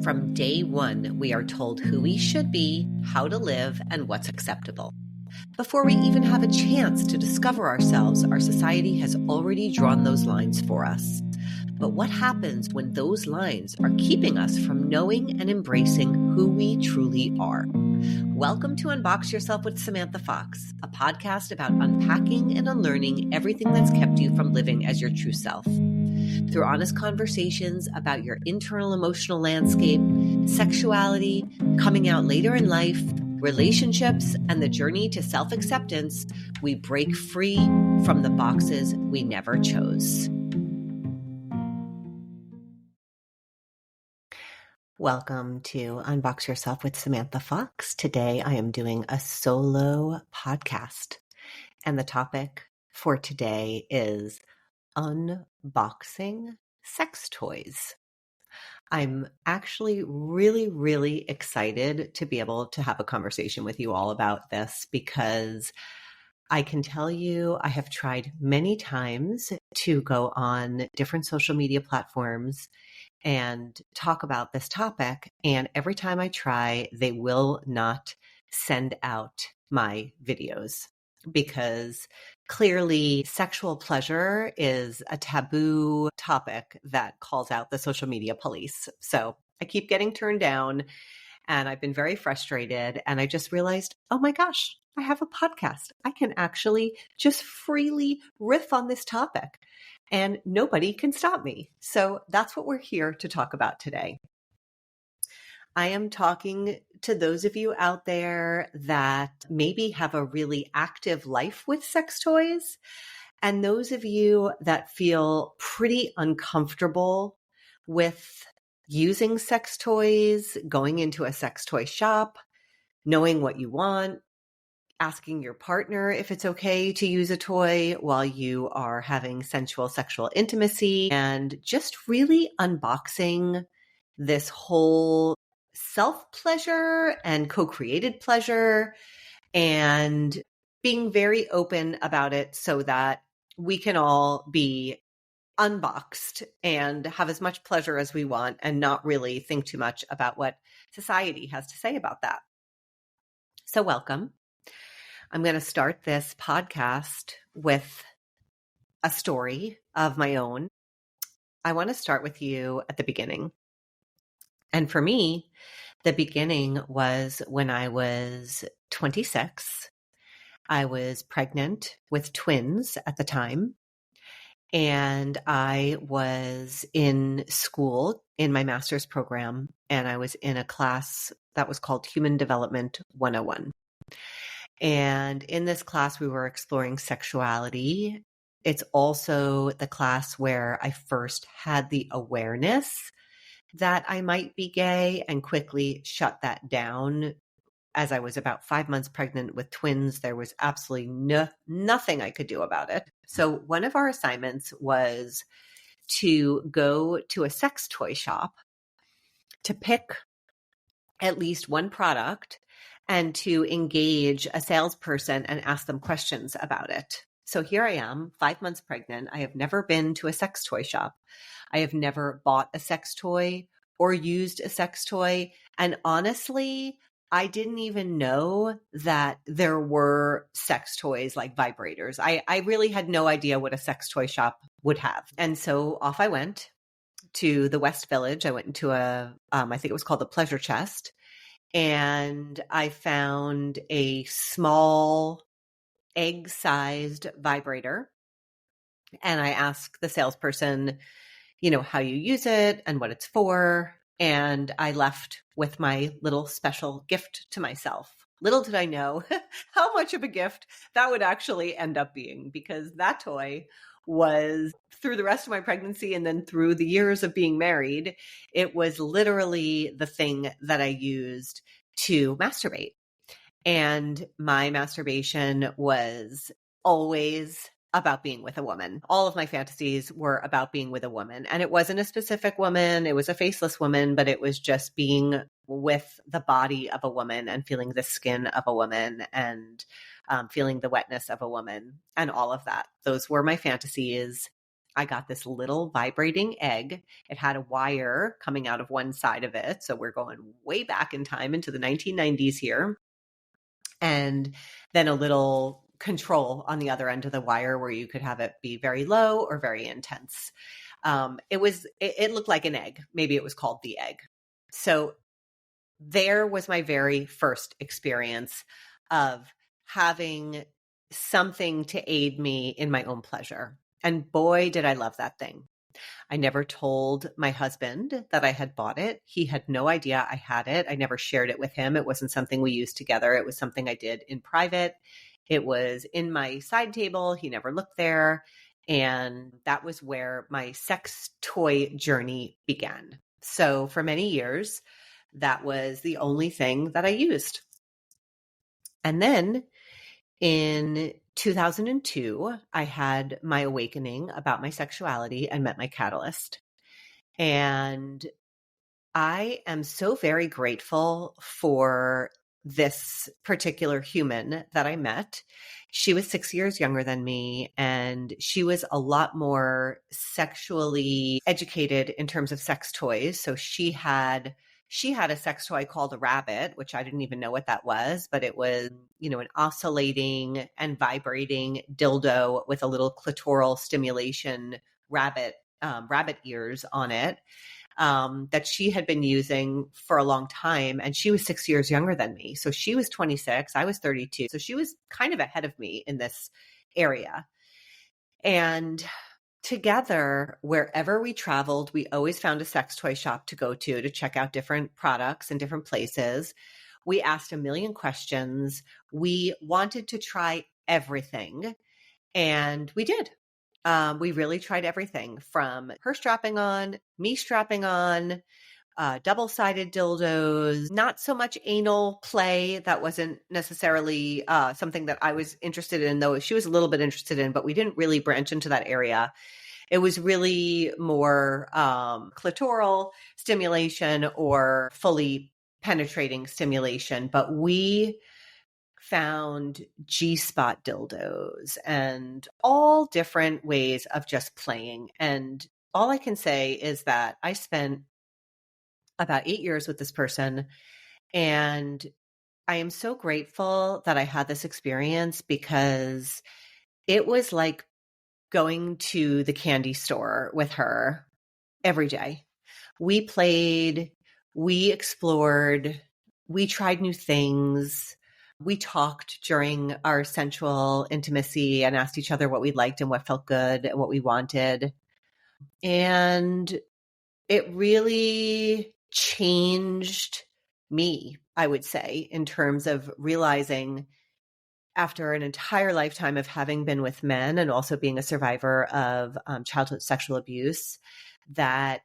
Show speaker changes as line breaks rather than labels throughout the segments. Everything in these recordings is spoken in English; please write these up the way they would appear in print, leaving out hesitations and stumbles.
From day one, we are told who we should be, how to live, and what's acceptable. Before we even have a chance to discover ourselves, our society has already drawn those lines for us. But what happens when those lines are keeping us from knowing and embracing who we truly are? Welcome to Unbox Yourself with Samantha Fox, a podcast about unpacking and unlearning everything that's kept you from living as your true self. Through honest conversations about your internal emotional landscape, sexuality, coming out later in life, relationships, and the journey to self-acceptance, we break free from the boxes we never chose. Welcome to Unbox Yourself with Samantha Fox. Today I am doing a solo podcast, and the topic for today is unboxing sex toys. I'm actually really excited to be able to have a conversation with you all about this because I can tell you I have tried many times to go on different social media platforms and talk about this topic. And every time I try, they will not send out my videos because clearly sexual pleasure is a taboo topic that calls out the social media police. So I keep getting turned down and I've been very frustrated. And I just realized, oh my gosh, I have a podcast. I can actually just freely riff on this topic and nobody can stop me. So that's what we're here to talk about today. I am talking to those of you out there that maybe have a really active life with sex toys, and those of you that feel pretty uncomfortable with using sex toys, going into a sex toy shop, knowing what you want, asking your partner if it's okay to use a toy while you are having sensual sexual intimacy, and just really unboxing this whole self-pleasure and co-created pleasure and being very open about it so that we can all be unboxed and have as much pleasure as we want and not really think too much about what society has to say about that. So welcome. I'm going to start this podcast with a story of my own. I want to start with you at the beginning. And for me, the beginning was when I was 26. I was pregnant with twins at the time. And I was in school in my master's program, and I was in a class that was called Human Development 101. And in this class, we were exploring sexuality. It's also the class where I first had the awareness that I might be gay and quickly shut that down. As I was about 5 months pregnant with twins, there was absolutely nothing I could do about it. So one of our assignments was to go to a sex toy shop to pick at least one product and to engage a salesperson and ask them questions about it. So here I am, 5 months pregnant. I have never been to a sex toy shop. I have never bought a sex toy or used a sex toy. And honestly, I didn't even know that there were sex toys like vibrators. I really had no idea what a sex toy shop would have. And so off I went to the West Village. I went into I think it was called the Pleasure Chest. And I found a small egg-sized vibrator. And I asked the salesperson, how you use it and what it's for. And I left with my little special gift to myself. Little did I know how much of a gift that would actually end up being, because that toy was, through the rest of my pregnancy and then through the years of being married, it was literally the thing that I used to masturbate. And my masturbation was always about being with a woman. All of my fantasies were about being with a woman. And it wasn't a specific woman. It was a faceless woman, but it was just being with the body of a woman and feeling the skin of a woman and feeling the wetness of a woman and all of that. Those were my fantasies. I got this little vibrating egg. It had a wire coming out of one side of it. So we're going way back in time into the 1990s here. And then a little control on the other end of the wire where you could have it be very low or very intense. It looked like an egg. Maybe it was called the egg. So there was my very first experience of having something to aid me in my own pleasure. And boy, did I love that thing. I never told my husband that I had bought it. He had no idea I had it. I never shared it with him. It wasn't something we used together. It was something I did in private. It was in my side table. He never looked there. And that was where my sex toy journey began. So for many years, that was the only thing that I used. And then in 2002, I had my awakening about my sexuality and met my catalyst. And I am so very grateful for this particular human that I met. She was 6 years younger than me, and she was a lot more sexually educated in terms of sex toys. So she had a sex toy called a rabbit, which I didn't even know what that was, but it was, an oscillating and vibrating dildo with a little clitoral stimulation rabbit ears on it. That she had been using for a long time. And she was 6 years younger than me. So she was 26, I was 32. So she was kind of ahead of me in this area. And together, wherever we traveled, we always found a sex toy shop to go to check out different products in different places. We asked a million questions. We wanted to try everything. And we did. We really tried everything from her strapping on, me strapping on, double-sided dildos, not so much anal play. That wasn't necessarily something that I was interested in, though she was a little bit interested in, but we didn't really branch into that area. It was really more clitoral stimulation or fully penetrating stimulation. But we found G-spot dildos and all different ways of just playing. And all I can say is that I spent about 8 years with this person, and I am so grateful that I had this experience because it was like going to the candy store with her every day. We played, we explored, we tried new things. We talked during our sensual intimacy and asked each other what we liked and what felt good and what we wanted. And it really changed me, I would say, in terms of realizing after an entire lifetime of having been with men and also being a survivor of childhood sexual abuse, that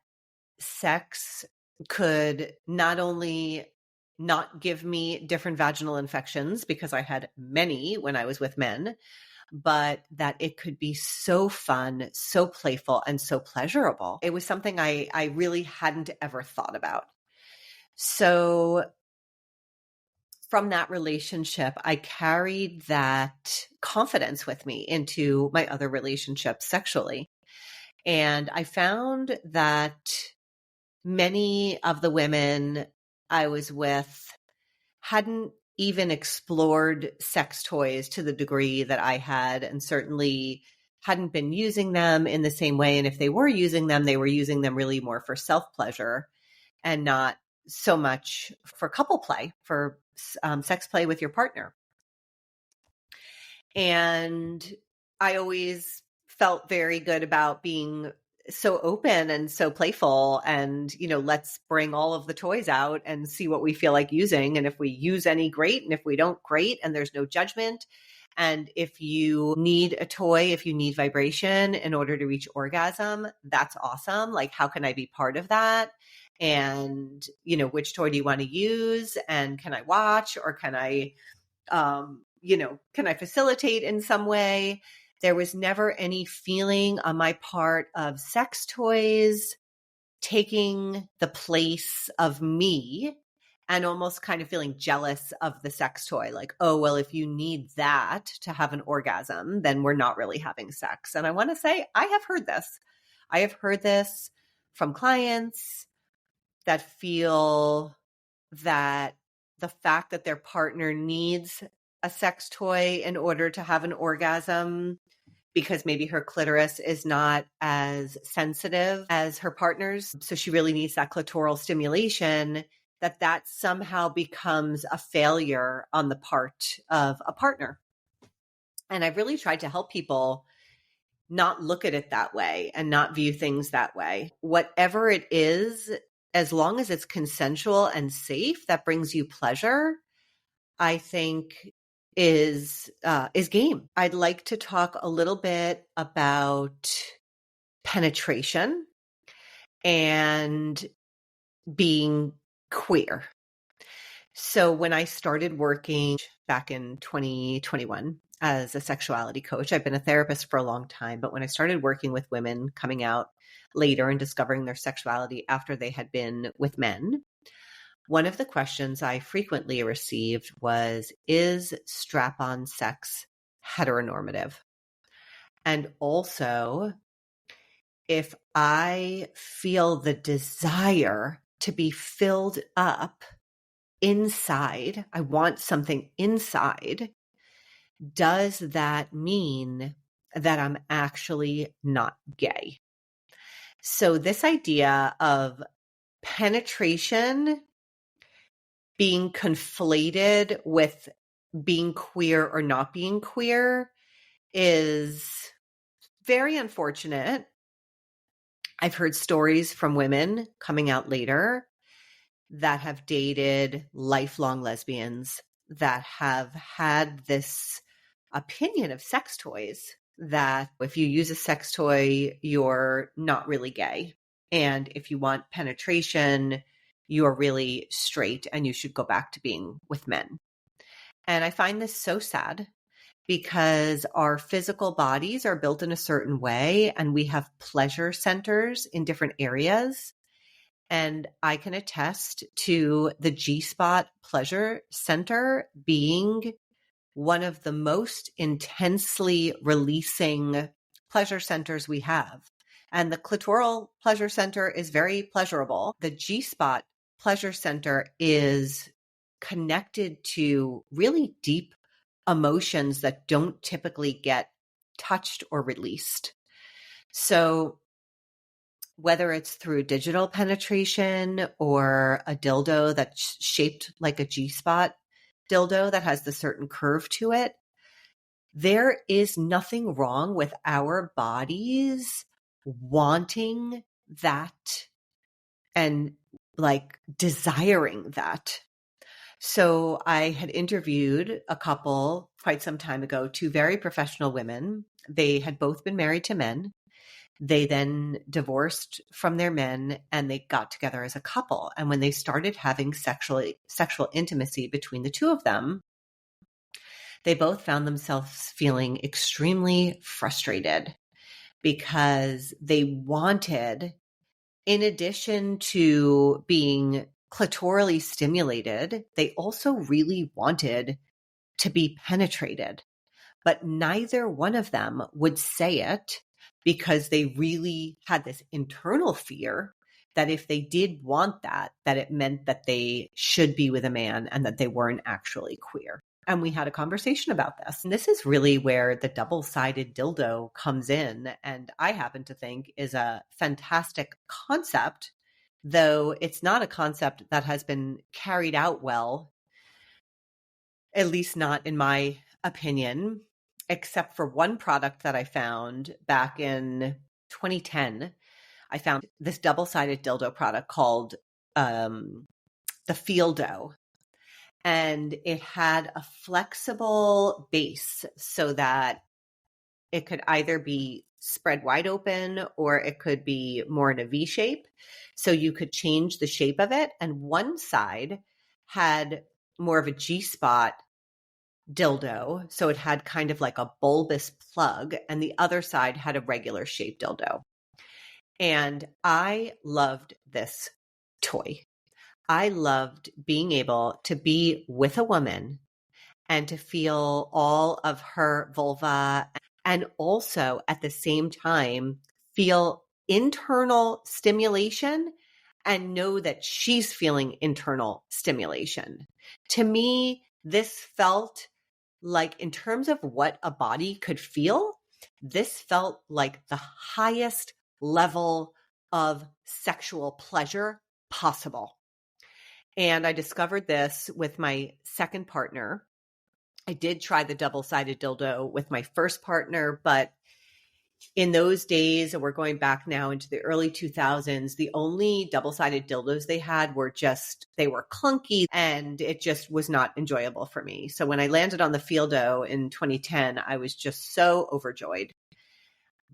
sex could not only not give me different vaginal infections, because I had many when I was with men, but that it could be so fun, so playful, and so pleasurable. It was something I really hadn't ever thought about. So from that relationship, I carried that confidence with me into my other relationships sexually. And I found that many of the women I was with hadn't even explored sex toys to the degree that I had, and certainly hadn't been using them in the same way. And if they were using them, they were using them really more for self-pleasure and not so much for couple play, for sex play with your partner. And I always felt very good about being so open and so playful and, let's bring all of the toys out and see what we feel like using. And if we use any, great. And if we don't, great. And there's no judgment. And if you need a toy, if you need vibration in order to reach orgasm, that's awesome. Like, how can I be part of that? And, which toy do you want to use? And can I watch, or can I, can I facilitate in some way? There was never any feeling on my part of sex toys taking the place of me and almost kind of feeling jealous of the sex toy. Like, oh, well, if you need that to have an orgasm, then we're not really having sex. And I want to say, I have heard this. I have heard this from clients that feel that the fact that their partner needs a sex toy in order to have an orgasm, because maybe her clitoris is not as sensitive as her partner's, so she really needs that clitoral stimulation, that somehow becomes a failure on the part of a partner. And I've really tried to help people not look at it that way and not view things that way. Whatever it is, as long as it's consensual and safe, that brings you pleasure, I think is game. I'd like to talk a little bit about penetration and being queer. So when I started working back in 2021 as a sexuality coach, I've been a therapist for a long time, but when I started working with women coming out later and discovering their sexuality after they had been with men, one of the questions I frequently received was, is strap-on sex heteronormative? And also, if I feel the desire to be filled up inside, I want something inside, does that mean that I'm actually not gay? So this idea of penetration being conflated with being queer or not being queer is very unfortunate. I've heard stories from women coming out later that have dated lifelong lesbians that have had this opinion of sex toys that if you use a sex toy, you're not really gay. And if you want penetration, you're really straight and you should go back to being with men. And I find this so sad because our physical bodies are built in a certain way and we have pleasure centers in different areas. And I can attest to the G-spot pleasure center being one of the most intensely releasing pleasure centers we have. And the clitoral pleasure center is very pleasurable. The G-spot pleasure center is connected to really deep emotions that don't typically get touched or released. So whether it's through digital penetration or a dildo that's shaped like a G-spot dildo that has the certain curve to it, there is nothing wrong with our bodies wanting that and like desiring that. So I had interviewed a couple quite some time ago, two very professional women. They had both been married to men. They then divorced from their men and they got together as a couple. And when they started having sexual intimacy between the two of them, they both found themselves feeling extremely frustrated because they wanted, in addition to being clitorally stimulated, they also really wanted to be penetrated. But neither one of them would say it because they really had this internal fear that if they did want that, that it meant that they should be with a man and that they weren't actually queer. And we had a conversation about this. And this is really where the double-sided dildo comes in. And I happen to think is a fantastic concept, though it's not a concept that has been carried out well, at least not in my opinion, except for one product that I found back in 2010. I found this double-sided dildo product called the Fieldo. And it had a flexible base so that it could either be spread wide open or it could be more in a V shape. So you could change the shape of it. And one side had more of a G-spot dildo. So it had kind of like a bulbous plug, and the other side had a regular shaped dildo. And I loved this toy. I loved being able to be with a woman and to feel all of her vulva and also at the same time feel internal stimulation and know that she's feeling internal stimulation. To me, this felt like, in terms of what a body could feel, this felt like the highest level of sexual pleasure possible. And I discovered this with my second partner. I did try the double-sided dildo with my first partner, but in those days, and we're going back now into the early 2000s, the only double-sided dildos they had were they were clunky, and it just was not enjoyable for me. So when I landed on the Fieldo in 2010, I was just so overjoyed.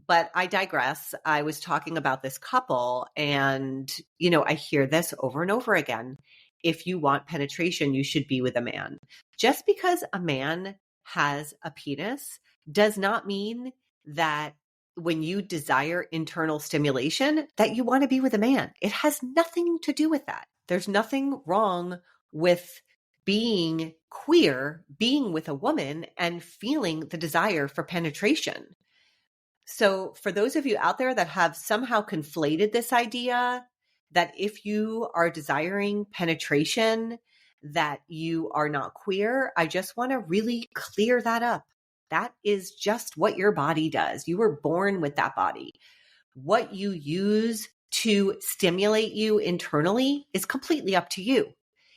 But I digress. I was talking about this couple, and, I hear this over and over again. If you want penetration, you should be with a man. Just because a man has a penis does not mean that when you desire internal stimulation, that you want to be with a man. It has nothing to do with that. There's nothing wrong with being queer, being with a woman, and feeling the desire for penetration. So for those of you out there that have somehow conflated this idea that if you are desiring penetration, that you are not queer, I just want to really clear that up. That is just what your body does. You were born with that body. What you use to stimulate you internally is completely up to you.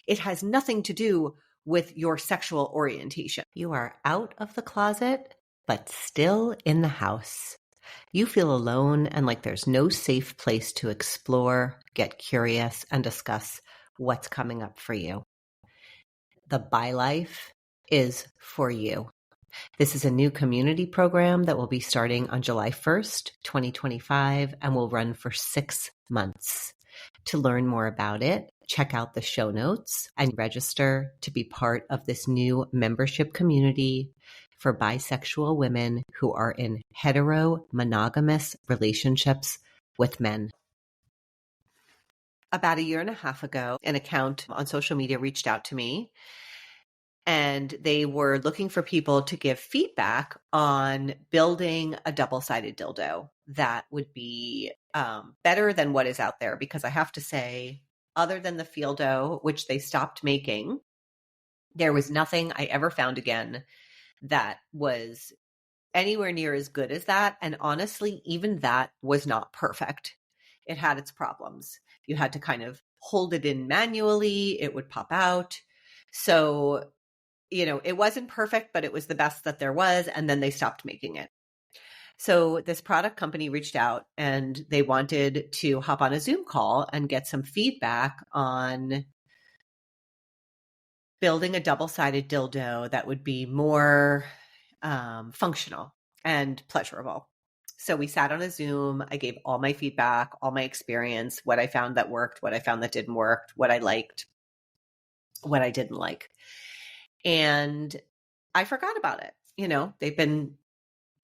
It has nothing to do with your sexual orientation. You are out of the closet, but still in the house. You feel alone and like there's no safe place to explore, get curious, and discuss what's coming up for you. The Bi Life is for you. This is a new community program that will be starting on July 1st, 2025, and will run for 6 months. To learn more about it, check out the show notes and register to be part of this new membership community for bisexual women who are in hetero-monogamous relationships with men. About a year and a half ago, an account on social media reached out to me, and they were looking for people to give feedback on building a double-sided dildo that would be better than what is out there. Because I have to say, other than the Fieldo, which they stopped making, there was nothing I ever found again that was anywhere near as good as that. And honestly, even that was not perfect. It had its problems. You had to kind of hold it in manually. It would pop out. So, it wasn't perfect, but it was the best that there was. And then they stopped making it. So this product company reached out and they wanted to hop on a Zoom call and get some feedback on building a double-sided dildo that would be more functional and pleasurable. So we sat on a Zoom. I gave all my feedback, all my experience, what I found that worked, what I found that didn't work, what I liked, what I didn't like. And I forgot about it. They've been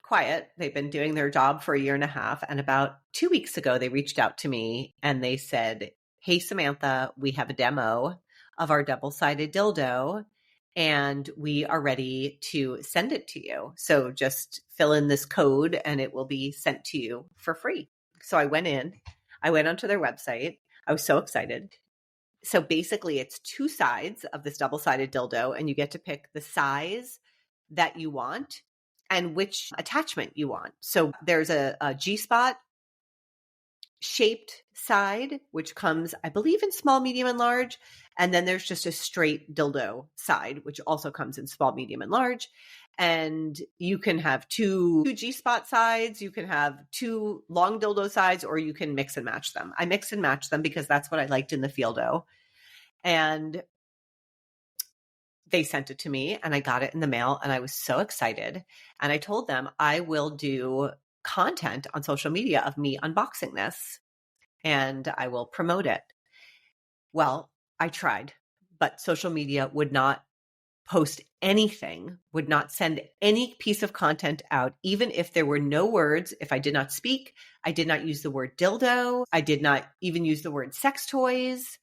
quiet. They've been doing their job for a year and a half. And about 2 weeks ago, they reached out to me and they said, "Hey, Samantha, we have a demo of our double-sided dildo and we are ready to send it to you. So just fill in this code and it will be sent to you for free." So I went onto their website. I was so excited. So basically it's 2 sides of this double-sided dildo and you get to pick the size that you want and which attachment you want. So there's a G-spot shaped side, which comes, I believe, in small, medium, and large. And then there's just a straight dildo side, which also comes in small, medium, and large. And you can have 2 G-spot sides, you can have 2 long dildo sides, or you can mix and match them. I mix and match them because that's what I liked in the Fieldo. And they sent it to me and I got it in the mail and I was so excited. And I told them I will do content on social media of me unboxing this and I will promote it. Well, I tried, but social media would not post anything, would not send any piece of content out, even if there were no words. If I did not speak, I did not use the word dildo. I did not even use the word sex toys.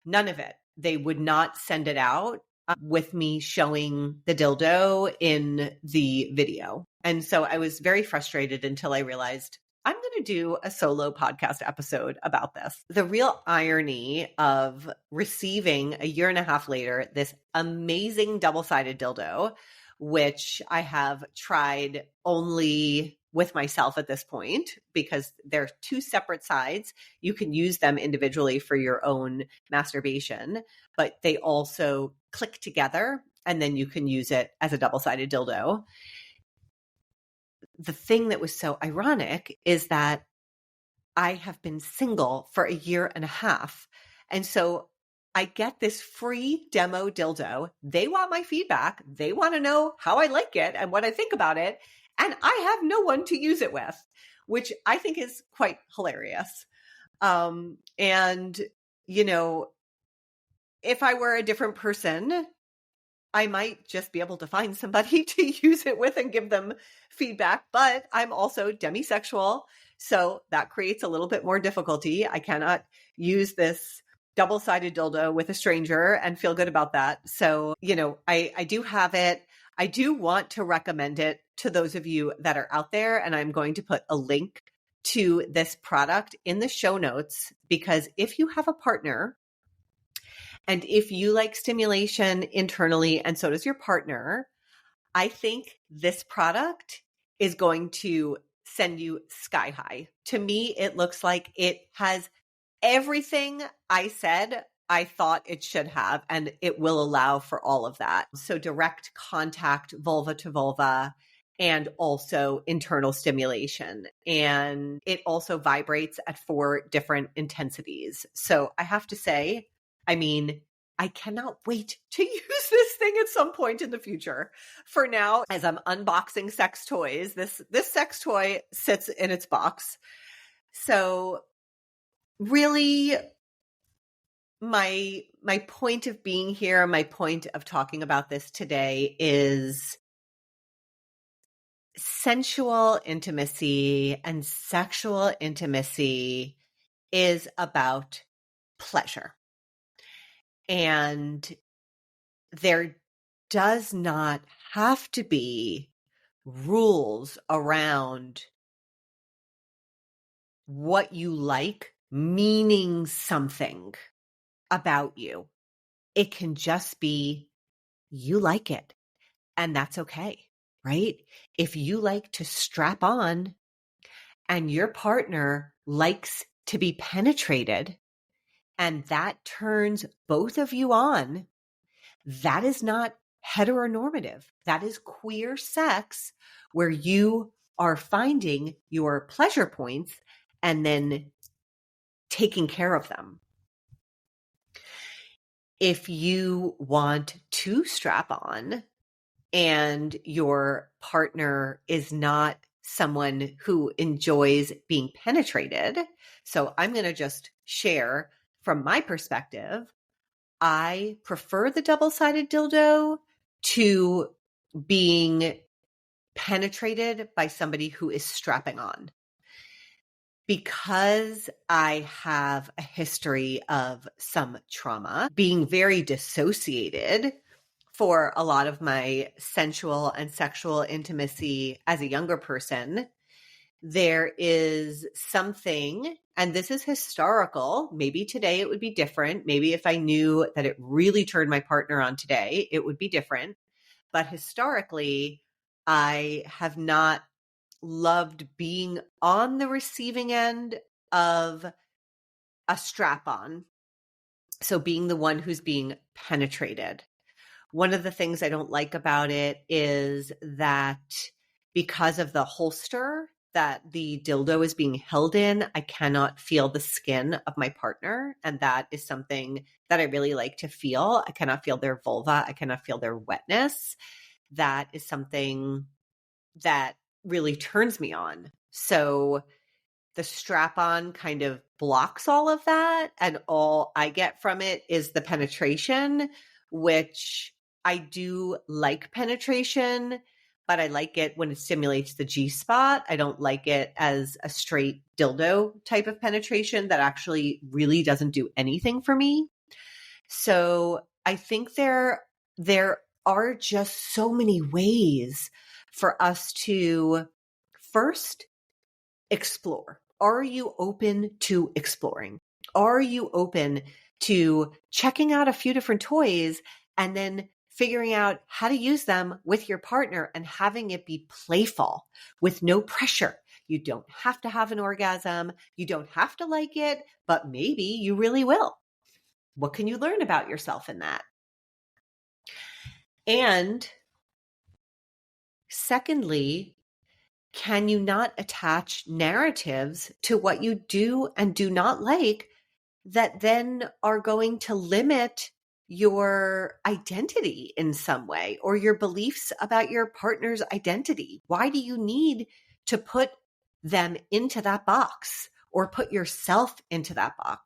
None of it. They would not send it out with me showing the dildo in the video. And so I was very frustrated until I realized I'm going to do a solo podcast episode about this. The real irony of receiving a year and a half later this amazing double-sided dildo, which I have tried only with myself at this point because they're two separate sides. You can use them individually for your own masturbation, but they also click together and then you can use it as a double-sided dildo. The thing that was so ironic is that I have been single for a year and a half. And so I get this free demo dildo. They want my feedback. They want to know how I like it and what I think about it. And I have no one to use it with, which I think is quite hilarious. And, you know, if I were a different person, I might just be able to find somebody to use it with and give them feedback, but I'm also demisexual. So that creates a little bit more difficulty. I cannot use this double-sided dildo with a stranger and feel good about that. So, you know, I do have it. I do want to recommend it to those of you that are out there. And I'm going to put a link to this product in the show notes, because if you have a partner and if you like stimulation internally and so does your partner, I think this product is going to send you sky high. To me, it looks like it has everything I said I thought it should have, and it will allow for all of that. So direct contact, vulva to vulva, and also internal stimulation. And it also vibrates at 4 different intensities. So I have to say, I mean, I cannot wait to use this thing at some point in the future. For now, as I'm unboxing sex toys, this sex toy sits in its box. So really, my point of being here, my point of talking about this today is sensual intimacy and sexual intimacy is about pleasure. And there does not have to be rules around what you like meaning something about you. It can just be you like it, and that's okay, right? If you like to strap on and your partner likes to be penetrated and that turns both of you on, that is not heteronormative. That is queer sex where you are finding your pleasure points and then taking care of them. If you want to strap on and your partner is not someone who enjoys being penetrated, so I'm going to just share from my perspective, I prefer the double-sided dildo to being penetrated by somebody who is strapping on. Because I have a history of some trauma, being very dissociated for a lot of my sensual and sexual intimacy as a younger person, there is something, and this is historical, maybe today it would be different. Maybe if I knew that it really turned my partner on today, it would be different. But historically, I have not loved being on the receiving end of a strap-on. So being the one who's being penetrated. One of the things I don't like about it is that because of the holster that the dildo is being held in, I cannot feel the skin of my partner. And that is something that I really like to feel. I cannot feel their vulva. I cannot feel their wetness. That is something that really turns me on. So the strap-on kind of blocks all of that, and all I get from it is the penetration, which I do like penetration, but I like it when it stimulates the G-spot. I don't like it as a straight dildo type of penetration that actually really doesn't do anything for me. So I think there are just so many ways for us to first explore. Are you open to exploring? Are you open to checking out a few different toys and then figuring out how to use them with your partner and having it be playful with no pressure? You don't have to have an orgasm. You don't have to like it, but maybe you really will. What can you learn about yourself in that? And secondly, can you not attach narratives to what you do and do not like that then are going to limit your identity in some way or your beliefs about your partner's identity? Why do you need to put them into that box or put yourself into that box?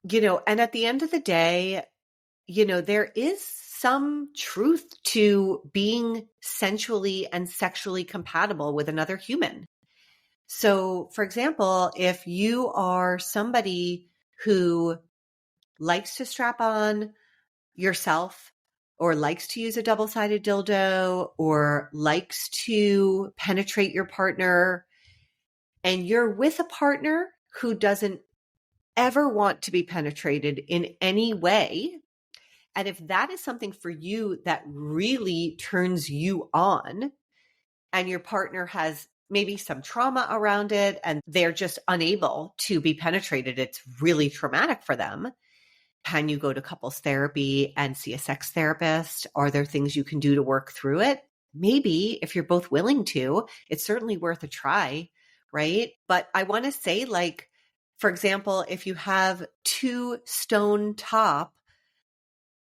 And at the end of the day, there is some truth to being sensually and sexually compatible with another human. So, for example, if you are somebody who likes to strap on yourself or likes to use a double-sided dildo or likes to penetrate your partner, and you're with a partner who doesn't ever want to be penetrated in any way, and if that is something for you that really turns you on, and your partner has maybe some trauma around it and they're just unable to be penetrated, it's really traumatic for them. Can you go to couples therapy and see a sex therapist? Are there things you can do to work through it? Maybe if you're both willing to, it's certainly worth a try, right? But I want to say, for example, if you have two stone top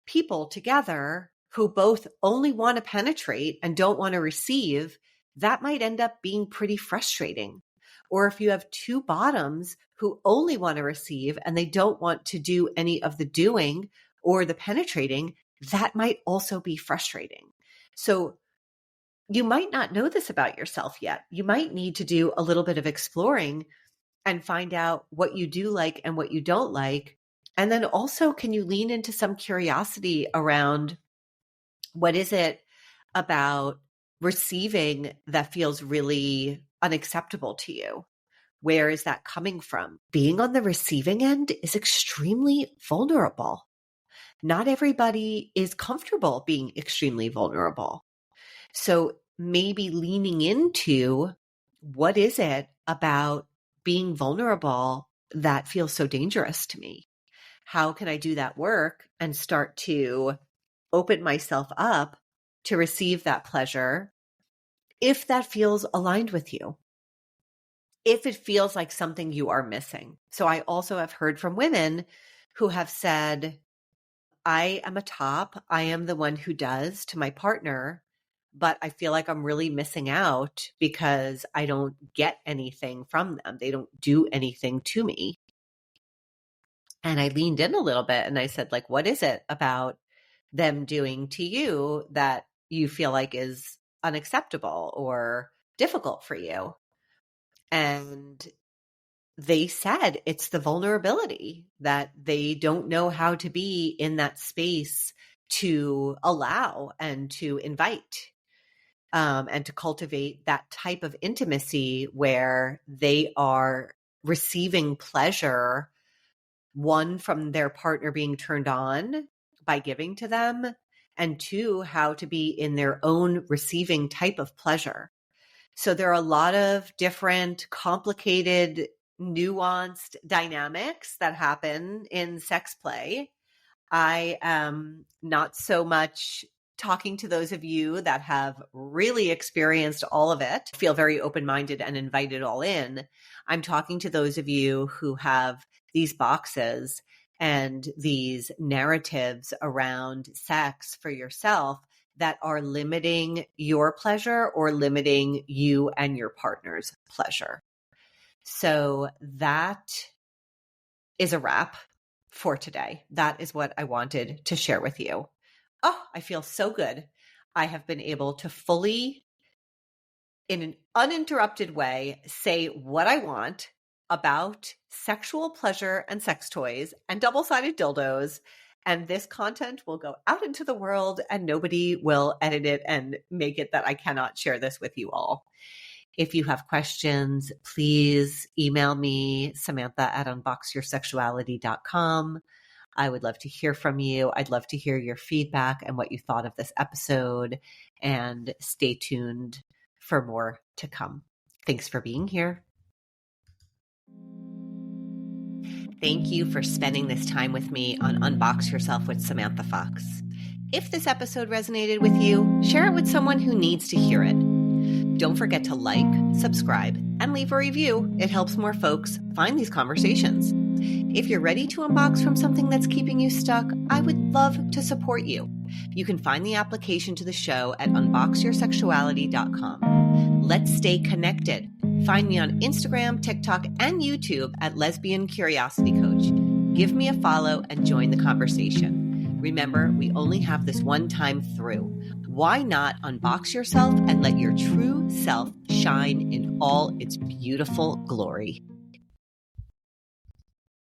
people together who both only want to penetrate and don't want to receive, that might end up being pretty frustrating. Or if you have two bottoms who only want to receive and they don't want to do any of the doing or the penetrating, that might also be frustrating. So you might not know this about yourself yet. You might need to do a little bit of exploring and find out what you do like and what you don't like. And then also, can you lean into some curiosity around what is it about receiving that feels really unacceptable to you? Where is that coming from? Being on the receiving end is extremely vulnerable. Not everybody is comfortable being extremely vulnerable. So maybe leaning into what is it about being vulnerable that feels so dangerous to me? How can I do that work and start to open myself up to receive that pleasure if that feels aligned with you? If it feels like something you are missing. So I also have heard from women who have said, I am a top. I am the one who does to my partner, but I feel like I'm really missing out because I don't get anything from them. They don't do anything to me. And I leaned in a little bit and I said, what is it about them doing to you that you feel like is unacceptable or difficult for you? And they said it's the vulnerability that they don't know how to be in that space to allow and to invite and to cultivate that type of intimacy where they are receiving pleasure, one, from their partner being turned on by giving to them, and two, how to be in their own receiving type of pleasure. So there are a lot of different complicated, nuanced dynamics that happen in sex play. I am not so much talking to those of you that have really experienced all of it, feel very open-minded and invited all in. I'm talking to those of you who have these boxes and these narratives around sex for yourself that are limiting your pleasure or limiting you and your partner's pleasure. So that is a wrap for today. That is what I wanted to share with you. Oh, I feel so good. I have been able to fully, in an uninterrupted way, say what I want about sexual pleasure and sex toys and double-sided dildos And this content will go out into the world and nobody will edit it and make it that I cannot share this with you all. If you have questions, please email me, Samantha@unboxyoursexuality.com. I would love to hear from you. I'd love to hear your feedback and what you thought of this episode. And stay tuned for more to come. Thanks for being here. Thank you for spending this time with me on Unbox Yourself with Samantha Fox. If this episode resonated with you, share it with someone who needs to hear it. Don't forget to like, subscribe, and leave a review. It helps more folks find these conversations. If you're ready to unbox from something that's keeping you stuck, I would love to support you. You can find the application to the show at unboxyoursexuality.com. Let's stay connected. Find me on Instagram, TikTok, and YouTube at Lesbian Curiosity Coach. Give me a follow and join the conversation. Remember, we only have this one time through. Why not unbox yourself and let your true self shine in all its beautiful glory?